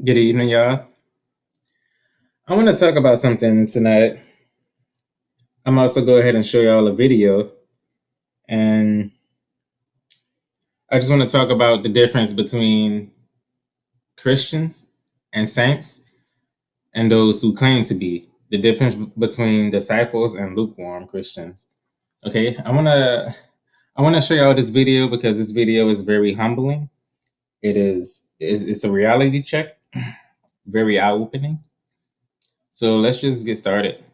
Good evening, y'all. I want to talk about something tonight. I'm also go ahead and show y'all a video, and I just want to talk about the difference between Christians and saints and those who claim to be. The difference between disciples and lukewarm Christians. Okay, I want to show y'all this video because this video is very humbling. It's a reality check, very eye-opening. So let's just get started.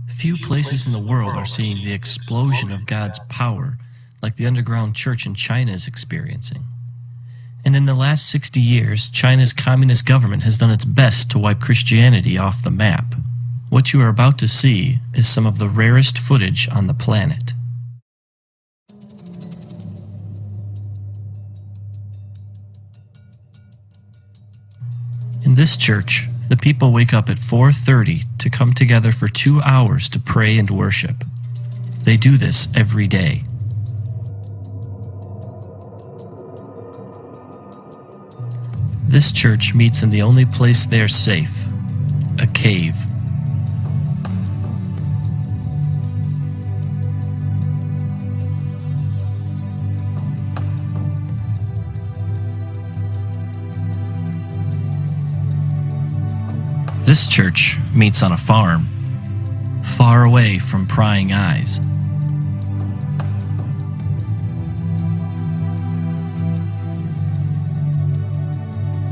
Few places in the world are seeing the explosion of God's power like the underground church in China is experiencing. And in the last 60 years, China's communist government has done its best to wipe Christianity off the map. What you are about to see is some of the rarest footage on the planet. In this church, the people wake up at 4:30 to come together for 2 hours to pray and worship. They do this every day. This church meets in the only place they are safe, a cave. This church meets on a farm, far away from prying eyes.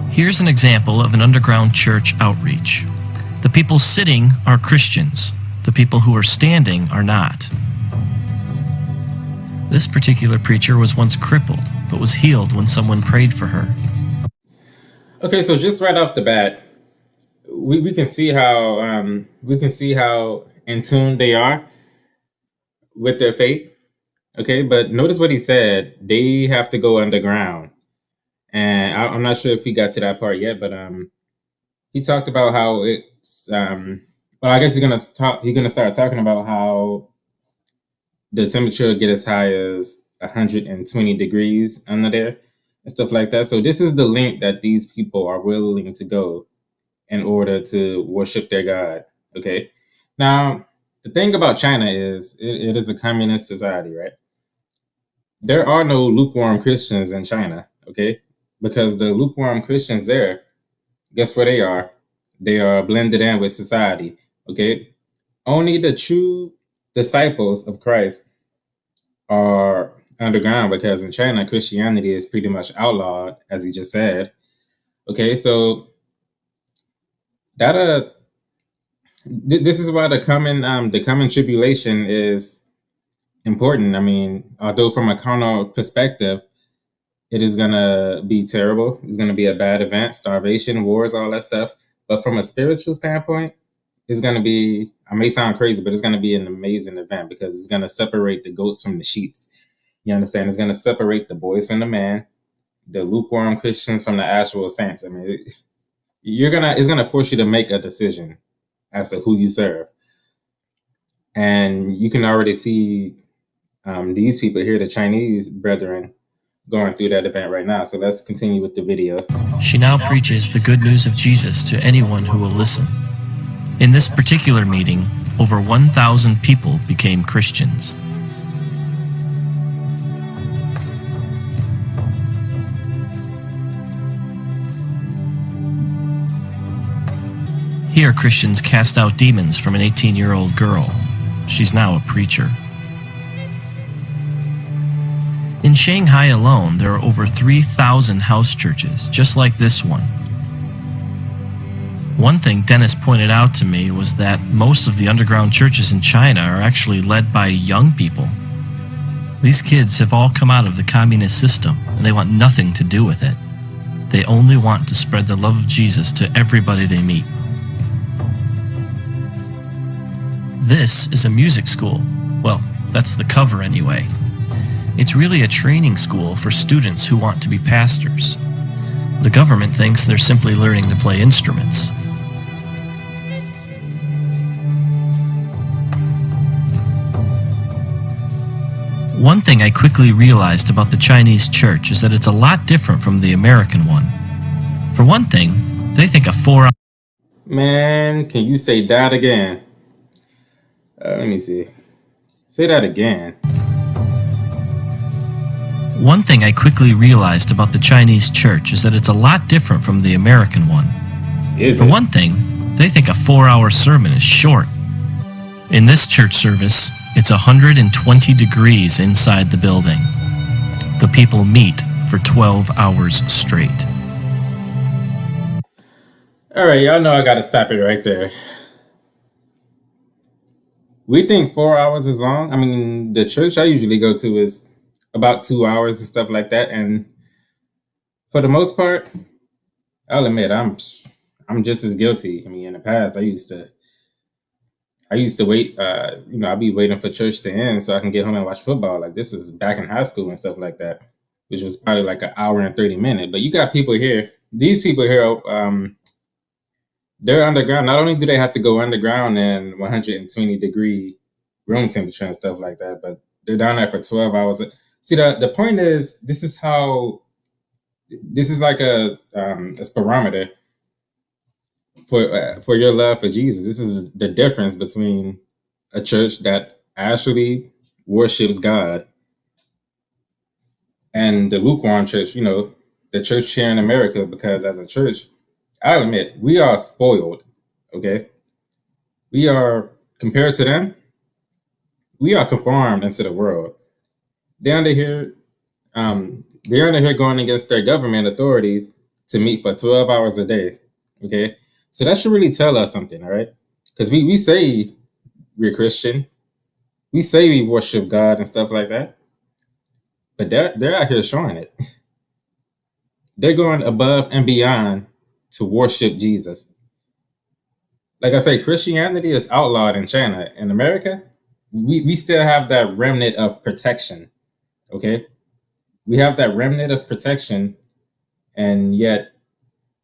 Here's an example of an underground church outreach. The people sitting are Christians. The people who are standing are not. This particular preacher was once crippled, but was healed when someone prayed for her. Okay, so just right off the bat, we can see how in tune they are with their faith. Okay, but notice what he said. They have to go underground, and I'm not sure if he got to that part yet, but he talked about how it's well, I guess he's gonna start talking about how the temperature will get as high as 120 degrees under there and stuff like that. So this is the length that these people are willing to go in order to worship their God. Okay. Now, the thing about China is it is a communist society, right? There are no lukewarm Christians in China, okay? Because the lukewarm Christians there, guess where they are? They are blended in with society, okay? Only the true disciples of Christ are underground because in China, Christianity is pretty much outlawed, as he just said. Okay, so that this is why the coming tribulation is important. I mean, although from a carnal perspective, it is gonna be terrible. It's gonna be a bad event, starvation, wars, all that stuff. But from a spiritual standpoint, it's gonna be. I may sound crazy, but it's gonna be an amazing event because it's gonna separate the goats from the sheeps. You understand? It's gonna separate the boys from the man, the lukewarm Christians from the actual saints. I mean, it's gonna force you to make a decision as to who you serve, and you can already see these people here, the Chinese brethren, going through that event right now. So let's continue with the video. She now preaches the good news of Jesus to anyone who will listen. In this particular meeting, over 1,000 people became Christians. Here, Christians cast out demons from an 18-year-old girl. She's now a preacher. In Shanghai alone, there are over 3,000 house churches, just like this one. One thing Dennis pointed out to me was that most of the underground churches in China are actually led by young people. These kids have all come out of the communist system, and they want nothing to do with it. They only want to spread the love of Jesus to everybody they meet. This is a music school. Well, that's the cover anyway. It's really a training school for students who want to be pastors. The government thinks they're simply learning to play instruments. One thing I quickly realized about the Chinese church is that it's a lot different from the American one. For one thing, they think a 4-hour Man, can you say that again? Let me see. Say that again. One thing I quickly realized about the Chinese church is that it's a lot different from the American one. Is For it? one thing, they think a 4-hour sermon is short. In this church service, it's 120 degrees inside the building. The people meet for 12 hours straight. All right, y'all know I gotta stop it right there. We think 4 hours is long. I mean, the church I usually go to is about 2 hours and stuff like that. And for the most part, I'll admit I'm just as guilty. I mean, in the past, I used to wait. I'd be waiting for church to end so I can get home and watch football. Like this is back in high school and stuff like that, which was probably like an hour and 30 minutes. But you got people here. These people here, they're underground. Not only do they have to go underground in 120-degree room temperature and stuff like that, but they're down there for 12 hours. See, the point is, this is like a spirometer for your love for Jesus. This is the difference between a church that actually worships God and the lukewarm church, the church here in America, because as a church, I'll admit, we are spoiled, okay? We are, compared to them, we are conformed into the world. They're under here going against their government authorities to meet for 12 hours a day, okay? So that should really tell us something, all right? Because we say we're Christian. We say we worship God and stuff like that. But they're out here showing it. They're going above and beyond to worship Jesus. Like I say, Christianity is outlawed in China. In America, we still have that remnant of protection, okay? We have that remnant of protection, and yet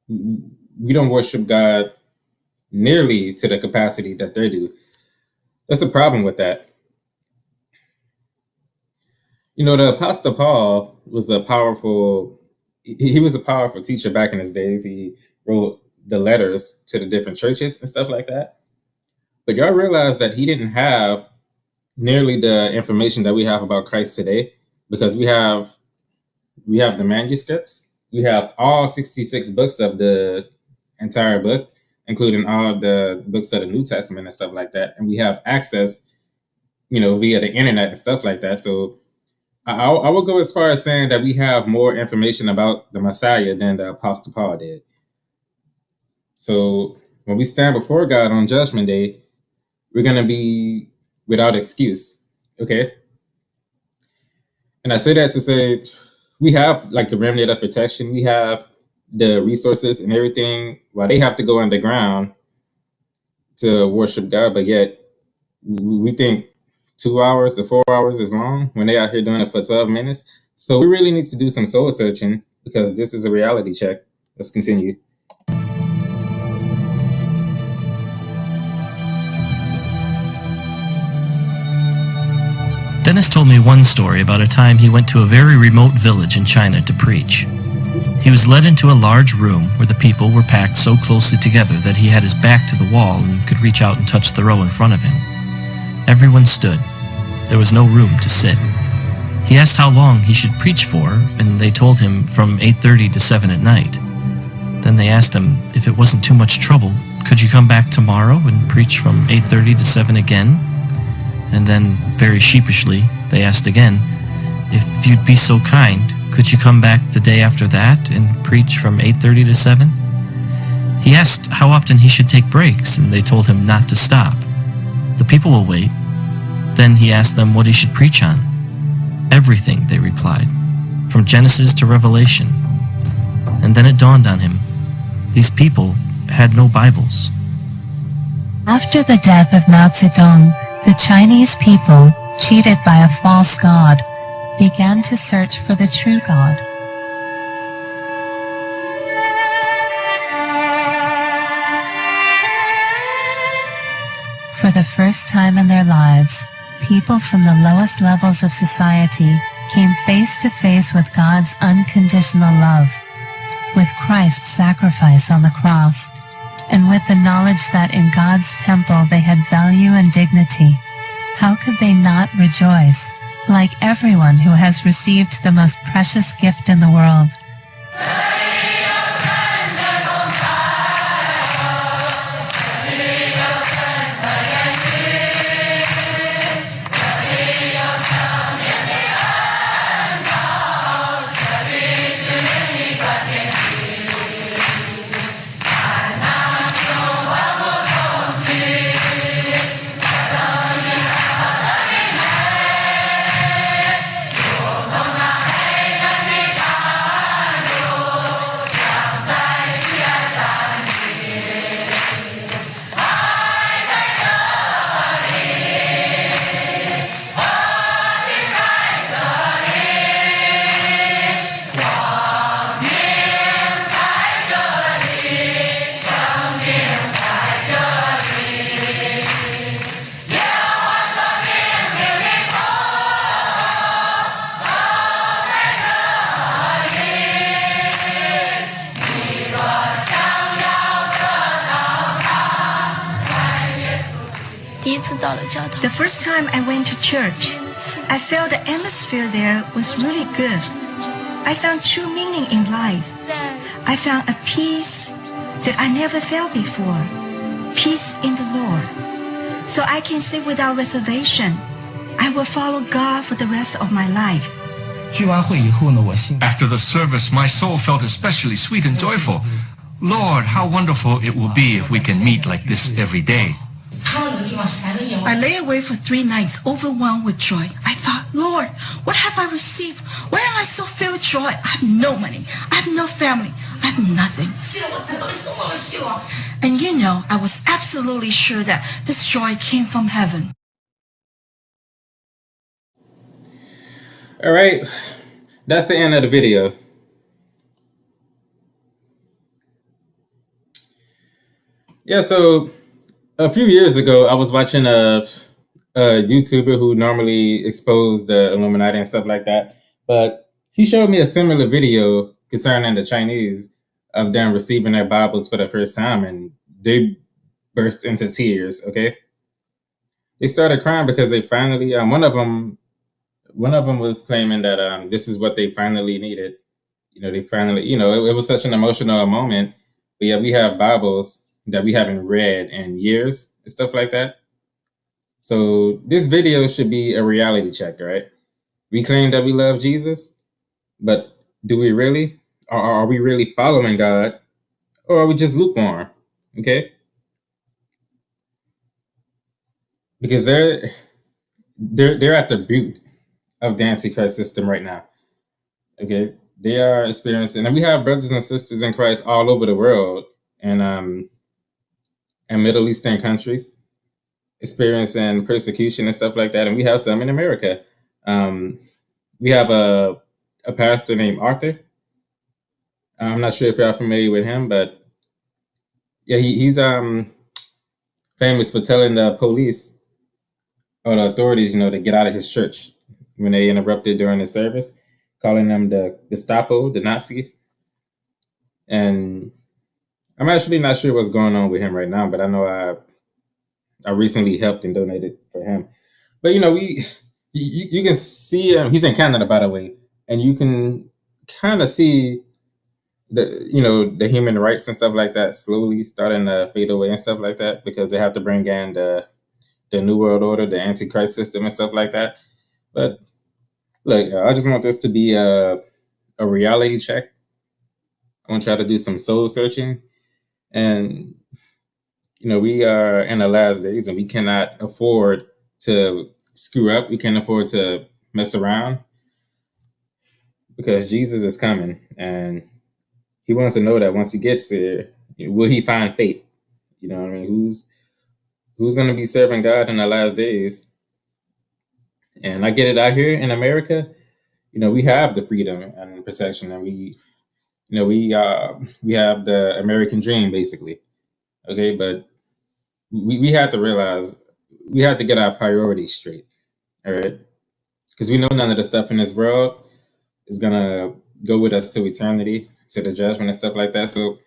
we don't worship God nearly to the capacity that they do. That's a problem with that. The Apostle Paul was he was a powerful teacher back in his days. He wrote the letters to the different churches and stuff like that. But y'all realize that he didn't have nearly the information that we have about Christ today, because we have the manuscripts. We have all 66 books of the entire book, including all the books of the New Testament and stuff like that. And we have access, via the internet and stuff like that. So I will go as far as saying that we have more information about the Messiah than the Apostle Paul did. So when we stand before God on Judgment Day, we're going to be without excuse, okay? And I say that to say we have like the remnant of protection. We have the resources and everything, while they have to go underground to worship God, but yet we think 2 hours to 4 hours is long when they out here doing it for 12 minutes. So we really need to do some soul searching, because this is a reality check. Let's continue. Dennis told me one story about a time he went to a very remote village in China to preach. He was led into a large room where the people were packed so closely together that he had his back to the wall and could reach out and touch the row in front of him. Everyone stood. There was no room to sit. He asked how long he should preach for, and they told him from 8:30 to 7 at night. Then they asked him if it wasn't too much trouble, could you come back tomorrow and preach from 8:30 to 7 again? And then, very sheepishly, they asked again, if you'd be so kind, could you come back the day after that and preach from 8:30 to 7? He asked how often he should take breaks, and they told him not to stop. The people will wait. Then he asked them what he should preach on. Everything, they replied, from Genesis to Revelation. And then it dawned on him, these people had no Bibles. After the death of Mao Zedong, the Chinese people, cheated by a false god, began to search for the true God. For the first time in their lives, people from the lowest levels of society came face to face with God's unconditional love. with Christ's sacrifice on the cross, and with the knowledge that in God's temple they had value and dignity, how could they not rejoice, like everyone who has received the most precious gift in the world? The first time I went to church, I felt the atmosphere there was really good. I found true meaning in life. I found a peace that I never felt before. Peace in the Lord. So I can say without reservation, I will follow God for the rest of my life. 聚完会以后呢，我心 After the service, my soul felt especially sweet and joyful. Lord, how wonderful it will be if we can meet like this every day. I lay awake for 3 nights, overwhelmed with joy. I thought, Lord, what have I received? Why am I so filled with joy? I have no money. I have no family. I have nothing. And you know, I was absolutely sure that this joy came from heaven. All right, that's the end of the video. Yeah, so a few years ago, I was watching a YouTuber who normally exposed the Illuminati and stuff like that, but he showed me a similar video concerning the Chinese of them receiving their Bibles for the first time, and they burst into tears. Okay, they started crying because they finally one of them was claiming that this is what they finally needed. You know, they finally, it was such an emotional moment. But yeah, we have Bibles that we haven't read in years and stuff like that. So this video should be a reality check, right? We claim that we love Jesus, but do we really? Or are we really following God? Or are we just lukewarm? Okay? Because they're at the root of the Antichrist system right now. Okay? They are experiencing, and we have brothers and sisters in Christ all over the world, and Middle Eastern countries experiencing persecution and stuff like that. And we have some in America. We have a pastor named Arthur. I'm not sure if y'all familiar with him, but yeah, he's famous for telling the police or the authorities, to get out of his church when they interrupted during the service, calling them the Gestapo, the Nazis. And I'm actually not sure what's going on with him right now, but I know I recently helped and donated for him. But you can see he's in Canada, by the way, and you can kind of see the human rights and stuff like that slowly starting to fade away and stuff like that, because they have to bring in the New World Order, the Antichrist system and stuff like that. But look, I just want this to be a reality check. I want to try to do some soul searching. And, we are in the last days, and we cannot afford to screw up. We can't afford to mess around, because Jesus is coming, and he wants to know that once he gets there, will he find faith? You know what I mean? Who's going to be serving God in the last days? And I get it, out here in America, we have the freedom and protection, and we have the American dream, basically. Okay, but we have to realize we have to get our priorities straight. All right, because we know none of the stuff in this world is gonna go with us to eternity. to the judgment and stuff like that. So,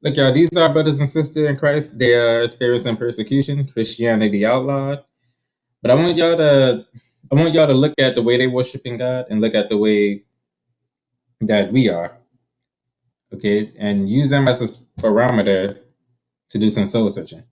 look, y'all, these are brothers and sisters in Christ. They are experiencing persecution, Christianity outlawed. But I want y'all to look at the way they worshiping God and look at the way that we are, okay, and use them as a barometer to do some soul searching.